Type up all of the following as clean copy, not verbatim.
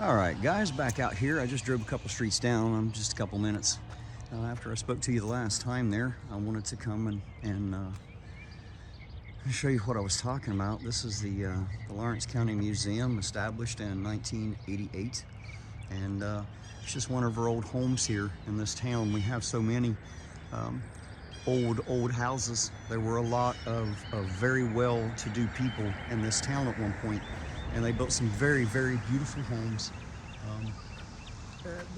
All right, guys, back out here. I just drove a couple streets down. I'm just a couple minutes after I spoke to you the last time there. I wanted to come and show you what I was talking about. This is the Lawrence County Museum, established in 1988. And it's just one of our old homes here in this town. We have so many old houses. There were a lot of very well-to-do people in this town at one point, and they built some very beautiful homes.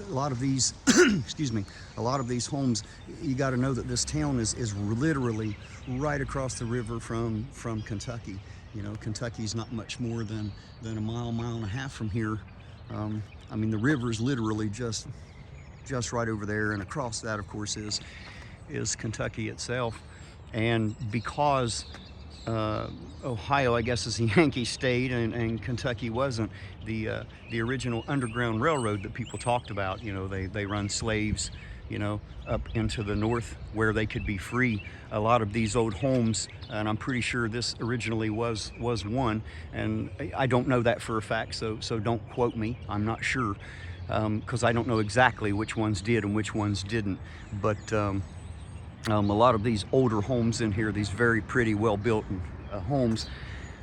A lot of these excuse me, a lot of these homes, you got to know that this town is literally right across the river from Kentucky. You know, Kentucky's not much more than a mile and a half from here. I mean, the river is literally just right over there, and across that, of course, is Kentucky itself. And because Ohio, I guess, is a Yankee state, and Kentucky wasn't, the original Underground Railroad that people talked about, you know, they run slaves, you know, up into the north where they could be free. A lot of these old homes, and I'm pretty sure this originally was one, and I don't know that for a fact, so don't quote me. I'm not sure, because I don't know exactly which ones did and which ones didn't. But a lot of these older homes in here, these very pretty, well-built homes,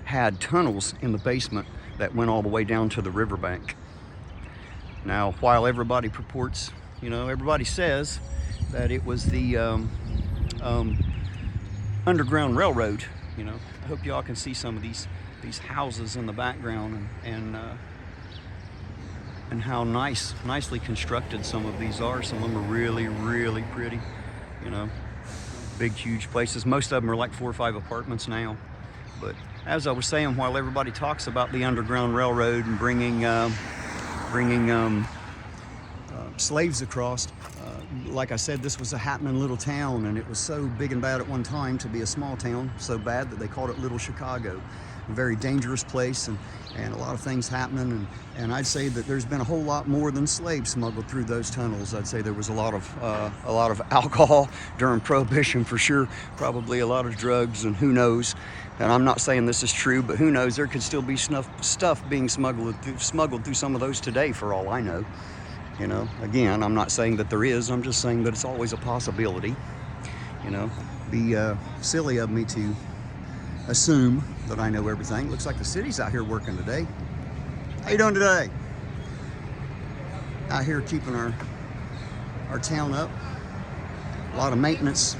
had tunnels in the basement that went all the way down to the riverbank. Now, while everybody purports, you know, everybody says that it was the Underground Railroad, you know, I hope y'all can see some of these houses in the background, and how nicely constructed some of these are. Some of them are really pretty, you know. Big, huge places. Most of them are like 4 or 5 apartments now. But as I was saying, while everybody talks about the Underground Railroad and bringing slaves across, like I said, this was a happening little town, and it was so big and bad at one time to be a small town, so bad that they called it Little Chicago. A very dangerous place, and a lot of things happening, and I'd say that there's been a whole lot more than slaves smuggled through those tunnels. I'd say there was a lot of alcohol during Prohibition, for sure, probably a lot of drugs, and who knows. And I'm not saying this is true, but who knows, there could still be stuff being smuggled through some of those today, for all I know. You know, again, I'm not saying that there is, I'm just saying that it's always a possibility. You know, be silly of me to assume that I know everything. Looks like the city's out here working today. How you doing today? Out here keeping our town up. A lot of maintenance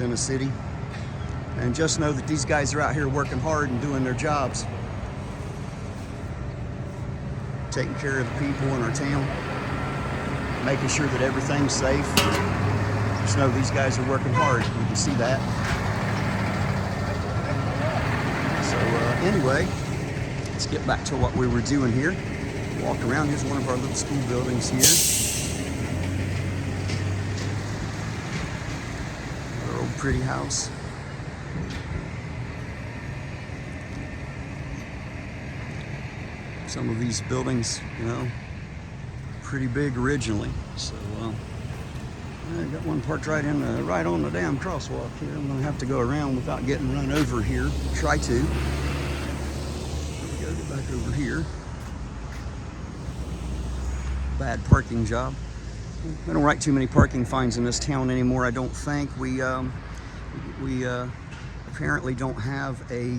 in the city. And just know that these guys are out here working hard and doing their jobs, taking care of the people in our town, making sure that everything's safe. Just know these guys are working hard. You can see that. So anyway, let's get back to what we were doing here. Walk around. Here's one of our little school buildings here. Our old pretty house. Some of these buildings, you know, pretty big originally. So I got one parked right on the damn crosswalk here. I'm gonna have to go around without getting run over here. Try to. There we go. Get back over here. Bad parking job. We don't write too many parking fines in this town anymore, I don't think. We apparently don't have a,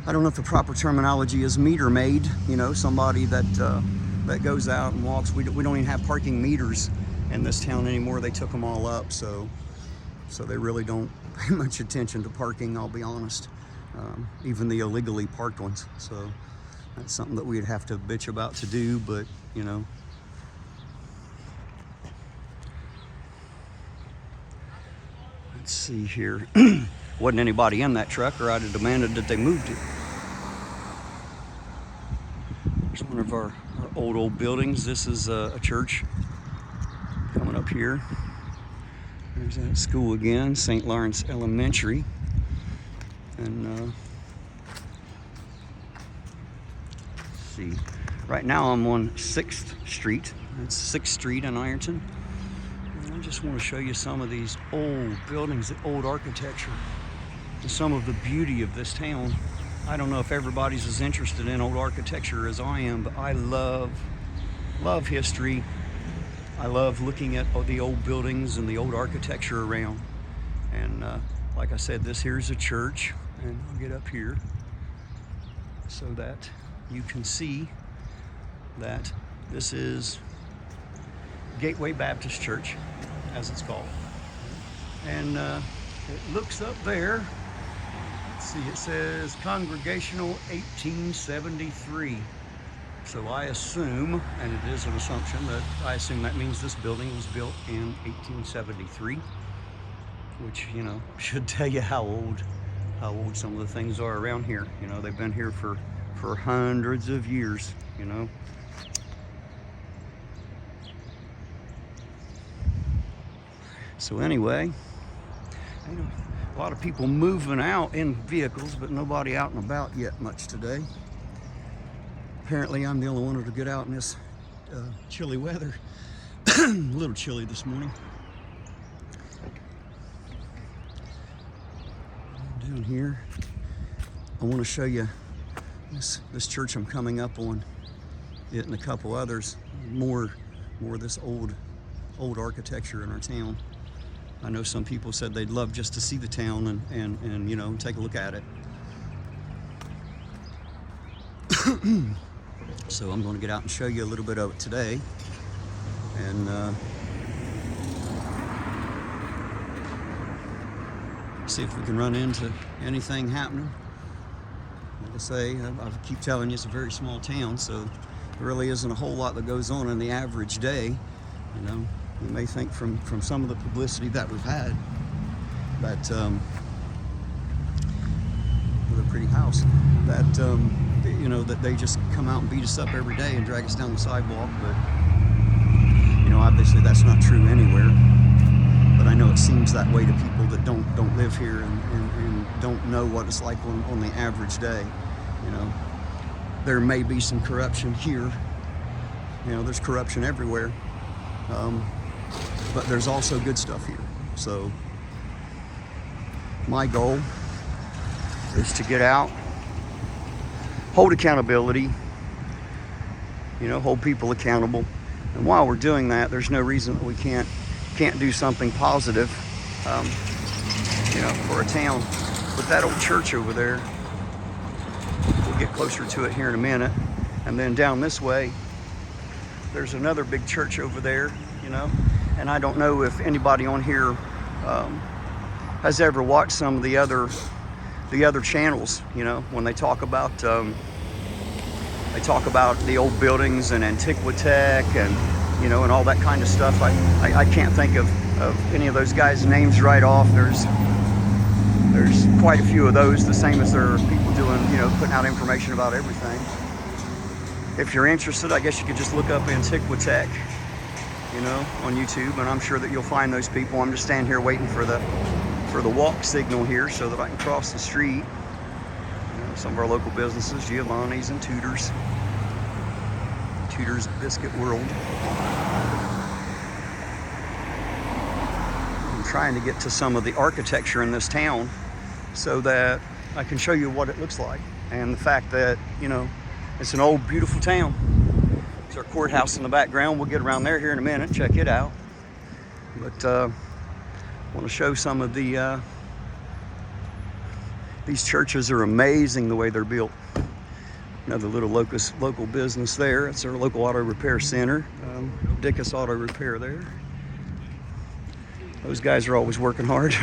I don't know if the proper terminology is meter maid, you know, somebody that goes out and walks. We don't even have parking meters in this town anymore. They took them all up, so they really don't pay much attention to parking, I'll be honest, even the illegally parked ones. So that's something that we'd have to bitch about to do, but you know. Let's see here. Wasn't anybody in that truck, or I'd have demanded that they moved it. There's one of our old buildings. This is a church coming up here. There's that school again, St. Lawrence Elementary. And let's see. Right now I'm on 6th Street. That's 6th Street in Ironton. And I just want to show you some of these old buildings, the old architecture, and some of the beauty of this town. I don't know if everybody's as interested in old architecture as I am, but I love history. I love looking at the old buildings and the old architecture around. And like I said, this here's a church, and I'll get up here so that you can see that this is Gateway Baptist Church, as it's called. And it looks up there, let's see, it says Congregational 1873. So I assume, and it is an assumption, that I assume that means this building was built in 1873, which, you know, should tell you how old some of the things are around here. You know, they've been here for hundreds of years, you know. So anyway, you know, a lot of people moving out in vehicles, but nobody out and about yet much today. Apparently I'm the only one to get out in this chilly weather. A little chilly this morning. Down here, I want to show you this church I'm coming up on, it and a couple others. More of this old architecture in our town. I know some people said they'd love just to see the town and you know, take a look at it. So I'm going to get out and show you a little bit of it today, and see if we can run into anything happening. Like I say, I keep telling you, it's a very small town, so there really isn't a whole lot that goes on in the average day. You know, you may think from some of the publicity that we've had that with a pretty house, that you know, that they just come out and beat us up every day and drag us down the sidewalk. But you know, obviously that's not true anywhere. But I know it seems that way to people that don't live here and don't know what it's like on the average day. You know, there may be some corruption here. You know, there's corruption everywhere. But there's also good stuff here. So my goal is to get out, hold accountability, you know, hold people accountable. And while we're doing that, there's no reason that we can't do something positive, you know, for a town. With that old church over there, we'll get closer to it here in a minute. And then down this way, there's another big church over there, you know. And I don't know if anybody on here has ever watched some of the other channels, you know, when they talk about the old buildings and Antiquitech and, you know, and all that kind of stuff. I can't think of any of those guys' names right off. There's quite a few of those, the same as there are people doing, you know, putting out information about everything. If you're interested, I guess you could just look up Antiquitech, you know, on YouTube, and I'm sure that you'll find those people. I'm just standing here waiting for the walk signal here so that I can cross the street. You know, some of our local businesses, Giovanni's and Tudor's Biscuit World. I'm trying to get to some of the architecture in this town so that I can show you what it looks like, and the fact that, you know, it's an old, beautiful town. There's our courthouse in the background. We'll get around there here in a minute, check it out. But I want to show some of the these churches are amazing the way they're built. Another little local business there. It's our local auto repair center, Dickus Auto Repair there. Those guys are always working hard.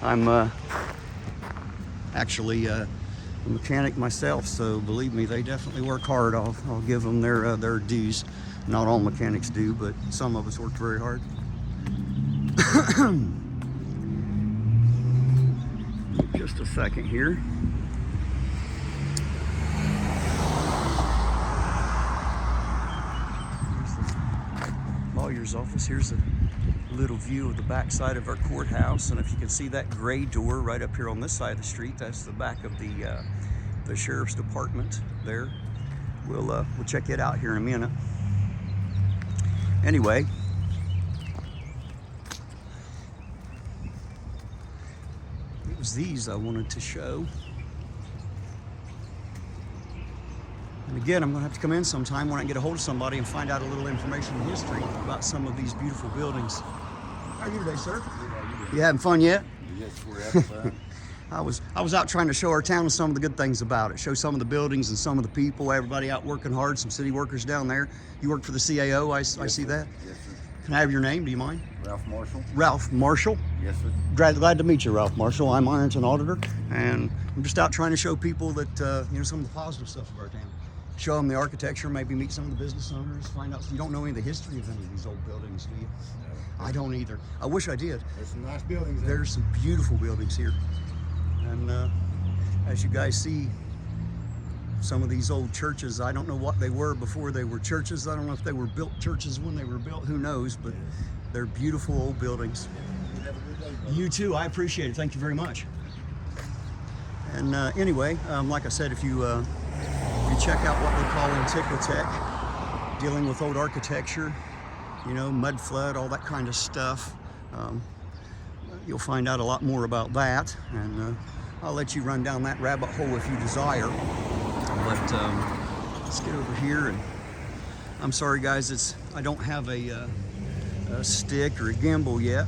I'm actually a mechanic myself, so believe me, they definitely work hard. I'll give them their dues. Not all mechanics do, but some of us worked very hard. Just a second here. Here's the lawyer's office. Here's a little view of the back side of our courthouse, and if you can see that gray door right up here on this side of the street, that's the back of the sheriff's department there. We'll check it out here in a minute. Anyway, it was these I wanted to show. Again, I'm going to have to come in sometime when I get a hold of somebody and find out a little information and history about some of these beautiful buildings. How are you today, sir? You having fun yet? Yes, we're having fun. I was out trying to show our town some of the good things about it, show some of the buildings and some of the people, everybody out working hard, some city workers down there. You work for the CAO, I see that? Yes, sir. Can I have your name? Do you mind? Ralph Marshall. Ralph Marshall? Yes, sir. Glad to meet you, Ralph Marshall. I'm Ironton Auditor, and I'm just out trying to show people that, some of the positive stuff of our town. Show them the architecture, maybe meet some of the business owners, find out. You don't know any of the history of any of these old buildings, do you? No. I don't either. I wish I did. There's some nice buildings there. There's some beautiful buildings here. And as you guys see, some of these old churches, I don't know what they were before they were churches. I don't know if they were built churches when they were built, who knows, but they're beautiful old buildings. You have a good day, brother. You too, I appreciate it. Thank you very much. And anyway, like I said, if you check out what we call Antiquitech, dealing with old architecture, mud flood, all that kind of stuff, you'll find out a lot more about that. And I'll let you run down that rabbit hole if you desire. But let's get over here. And I'm sorry, guys, I don't have a stick or a gimbal yet,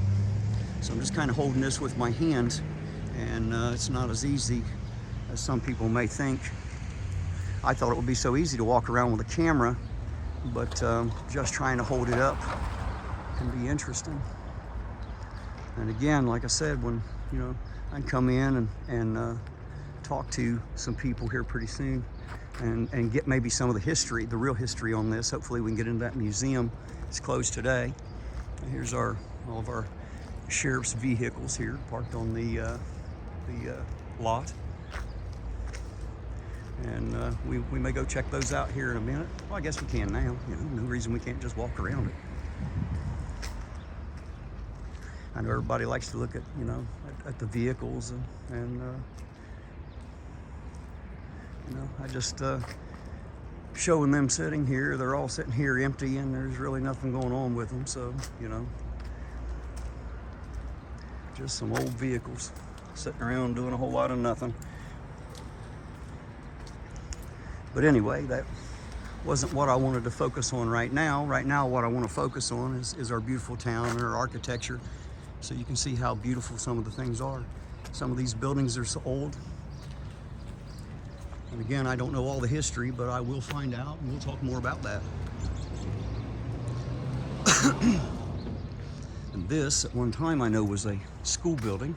so I'm just kind of holding this with my hand, and it's not as easy as some people may think. I thought it would be so easy to walk around with a camera, but just trying to hold it up can be interesting. And again, like I said, when I can come in and talk to some people here pretty soon and get maybe some of the history, the real history on this. Hopefully we can get into that museum. It's closed today. Here's all of our sheriff's vehicles here parked on the lot. And we may go check those out here in a minute. Well, I guess we can now. No reason we can't just walk around it. I know everybody likes to look at, at the vehicles and I just showing them sitting here. They're all sitting here empty, and there's really nothing going on with them. So, just some old vehicles sitting around doing a whole lot of nothing. But anyway, that wasn't what I wanted to focus on right now. Right now, what I want to focus on is our beautiful town and our architecture, so you can see how beautiful some of the things are. Some of these buildings are so old. And again, I don't know all the history, but I will find out, and we'll talk more about that. And this, at one time, I know was a school building.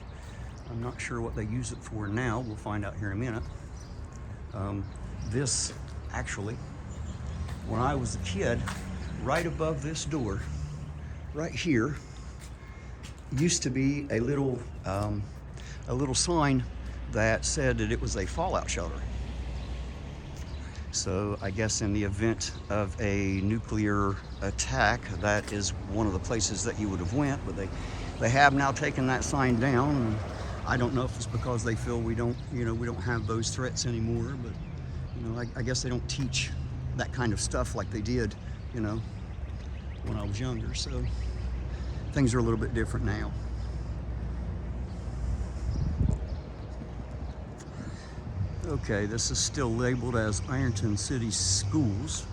I'm not sure what they use it for now. We'll find out here in a minute. This, actually, when I was a kid, right above this door, right here, used to be a little sign that said that it was a fallout shelter. So I guess in the event of a nuclear attack, that is one of the places that you would have went. But they have now taken that sign down, and I don't know if it's because they feel we don't have those threats anymore. But I guess they don't teach that kind of stuff like they did, when I was younger. So things are a little bit different now. Okay, this is still labeled as Ironton City Schools,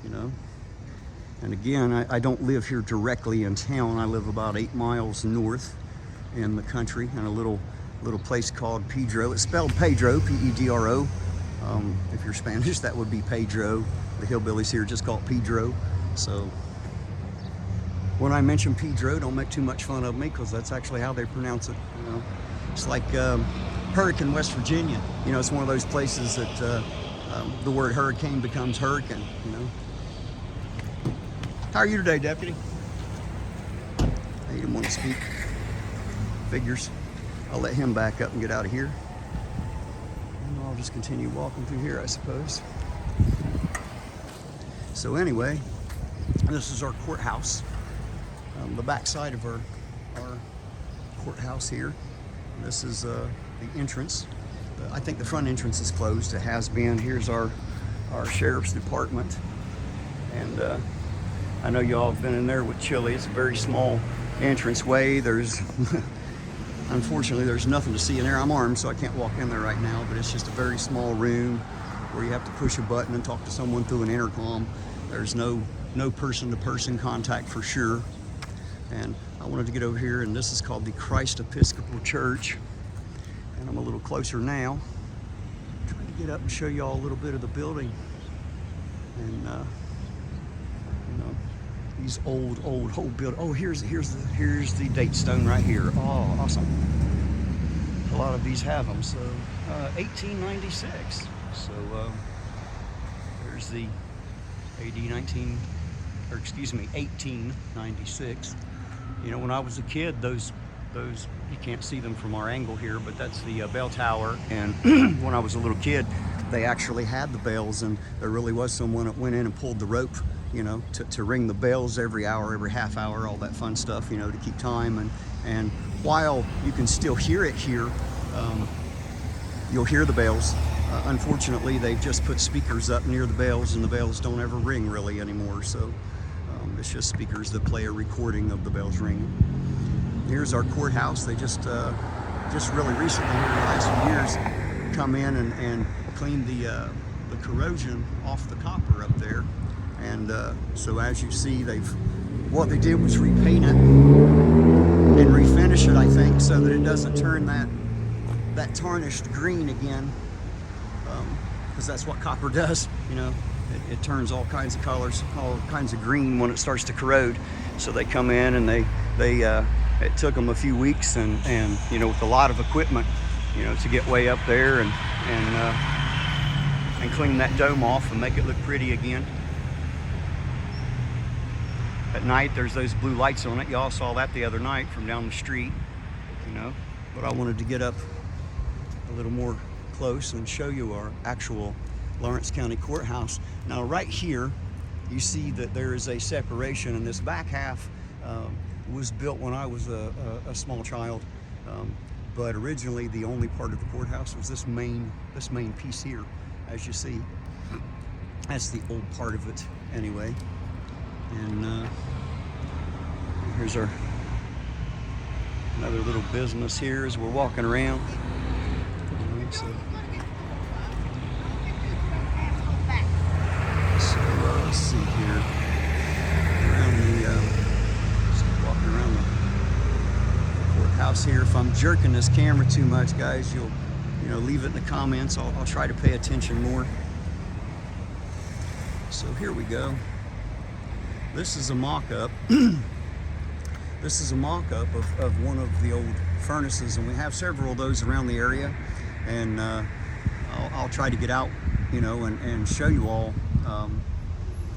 And again, I don't live here directly in town. I live about 8 miles north in the country in a little place called Pedro. It's spelled Pedro, P-E-D-R-O. If you're Spanish, that would be Pedro. The hillbillies here just call it Pedro. So when I mention Pedro, don't make too much fun of me, because that's actually how they pronounce it. It's like Hurricane, West Virginia. It's one of those places that the word hurricane becomes hurricane. How are you today, Deputy? He didn't want to speak. Figures. I'll let him back up and get out of here. And I'll just continue walking through here, I suppose. So anyway, this is our courthouse. The back side of our courthouse here. This is the entrance. I think the front entrance is closed. It has been. Here's our sheriff's department. And I know y'all have been in there with chili. It's a very small entranceway. There's, unfortunately, there's nothing to see in there. I'm armed, so I can't walk in there right now, but it's just a very small room. where you have to push a button and talk to someone through an intercom. There's no person-to-person contact for sure. And I wanted to get over here, and this is called the Christ Episcopal Church. And I'm a little closer now. I'm trying to get up and show you all a little bit of the building. And you know, these old buildings. Oh, here's the date stone right here. Oh, awesome. A lot of these have them. So 1896. So there's the AD 1896. You know, when I was a kid, those you can't see them from our angle here, but that's the bell tower. And when I was a little kid, they actually had the bells, and there really was someone that went in and pulled the rope, you know, to ring the bells every hour, every half hour, all that fun stuff, you know, to keep time. And while you can still hear it here, you'll hear the bells. Unfortunately, they've just put speakers up near the bells, and the bells don't ever ring really anymore. So it's just speakers that play a recording of the bells ringing. Here's our courthouse. They just really recently, here in the last few years, come in and clean the corrosion off the copper up there. And so as you see, what they did was repaint it and refinish it, I think, so that it doesn't turn that tarnished green again, because that's what copper does, you know. It turns all kinds of colors, all kinds of green when it starts to corrode. So they come in and it took them a few weeks and you know, with a lot of equipment, you know, to get way up there and clean that dome off and make it look pretty again. At night, there's those blue lights on it. Y'all saw that the other night from down the street, you know. But I wanted to get up a little more close and show you our actual Lawrence County Courthouse. Now right here, you see that there is a separation, and this back half was built when I was a small child. But originally the only part of the courthouse was this main piece here, as you see. That's the old part of it anyway. And here's another little business here as we're walking around. All right, so let's see here. Walking around the courthouse here. If I'm jerking this camera too much, guys, you know, leave it in the comments. I'll try to pay attention more. So here we go. This is a mock-up. This is a mock-up of one of the old furnaces, and we have several of those around the area. And I'll try to get out, you know, and show you all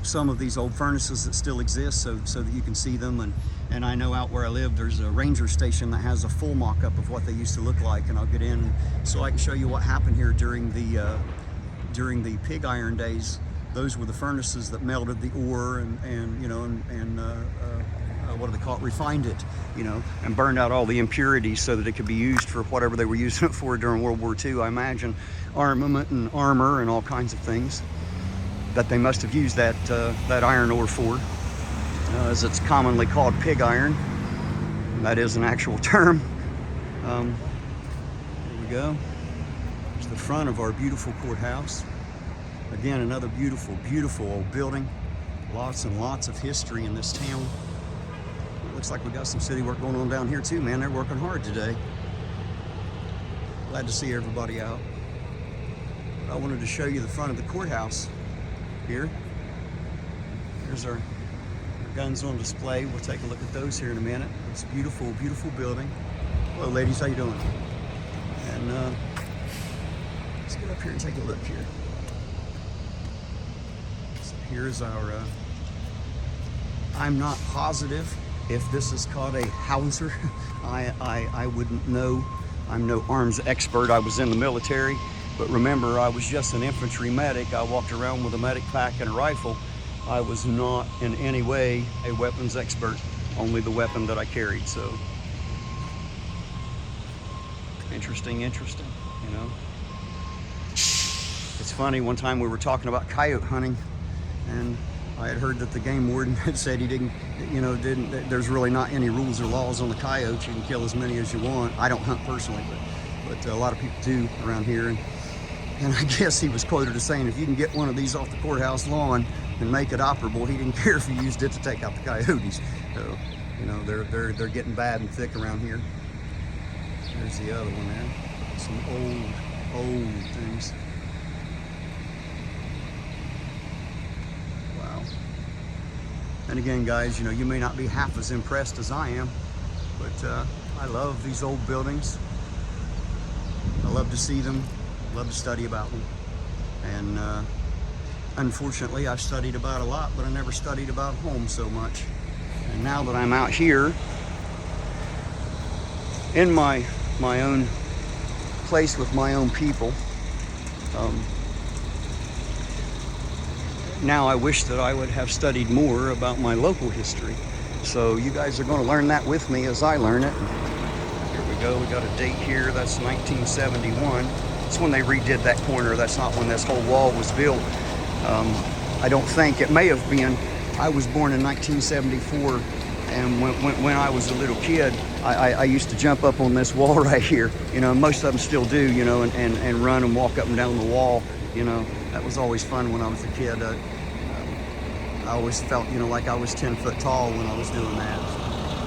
some of these old furnaces that still exist, so that you can see them. And I know out where I live, there's a ranger station that has a full mock-up of what they used to look like, and I'll get in so I can show you what happened here during the pig iron days. Those were the furnaces that melted the ore and you know, what do they call it? Refined it, you know, and burned out all the impurities so that it could be used for whatever they were using it for during World War II. I imagine armament and armor and all kinds of things that they must have used that iron ore for, as it's commonly called pig iron. That is an actual term. Here we go. It's the front of our beautiful courthouse. Again, another beautiful, beautiful old building. Lots and lots of history in this town. It looks like we got some city work going on down here too, man. They're working hard today. Glad to see everybody out. But I wanted to show you the front of the courthouse here. Here's our guns on display. We'll take a look at those here in a minute. It's a beautiful, beautiful building. Hello, ladies. How you doing? And let's get up here and take a look here. Here's our, I'm not positive if this is called a howitzer. I wouldn't know. I'm no arms expert. I was in the military, but remember, I was just an infantry medic. I walked around with a medic pack and a rifle. I was not in any way a weapons expert, only the weapon that I carried. So interesting, you know. It's funny, one time we were talking about coyote hunting, and I had heard that the game warden had said he didn't, there's really not any rules or laws on the coyotes. You can kill as many as you want. I don't hunt personally, but a lot of people do around here. And And I guess he was quoted as saying, if you can get one of these off the courthouse lawn and make it operable, he didn't care if you used it to take out the coyotes. So, you know, they're getting bad and thick around here. There's the other one there. Some old things. Wow. And again, guys, you know, you may not be half as impressed as I am, but I love these old buildings. I love to see them, love to study about them. And unfortunately, I've studied about a lot, but I never studied about home so much. And now that I'm out here in my own place with my own people, now I wish that I would have studied more about my local history. So you guys are going to learn that with me as I learn it. Here we go. We got a date here. That's 1971. That's when they redid that corner. That's not when this whole wall was built. I don't think. It may have been. I was born in 1974, and when I was a little kid, I used to jump up on this wall right here. You know, most of them still do, you know, and run and walk up and down the wall. You know, that was always fun when I was a kid. I always felt, you know, like I was 10 foot tall when I was doing that.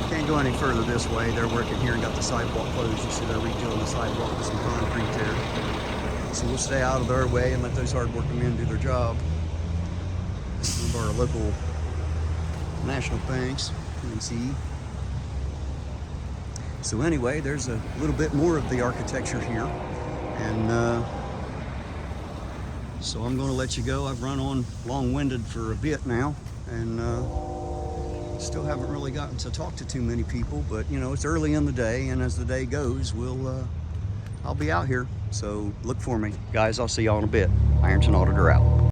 Can't go any further this way. They're working here and got the sidewalk closed. You see they're redoing the sidewalk with some concrete there. So we'll stay out of their way and let those hard-working men do their job. One of our local national banks, you can see. So anyway, there's a little bit more of the architecture here. And so I'm going to let you go. I've run on long-winded for a bit now, and still haven't really gotten to talk to too many people, but you know, it's early in the day, and as the day goes, I'll be out here. So look for me. Guys, I'll see y'all in a bit. Ironton Auditor out.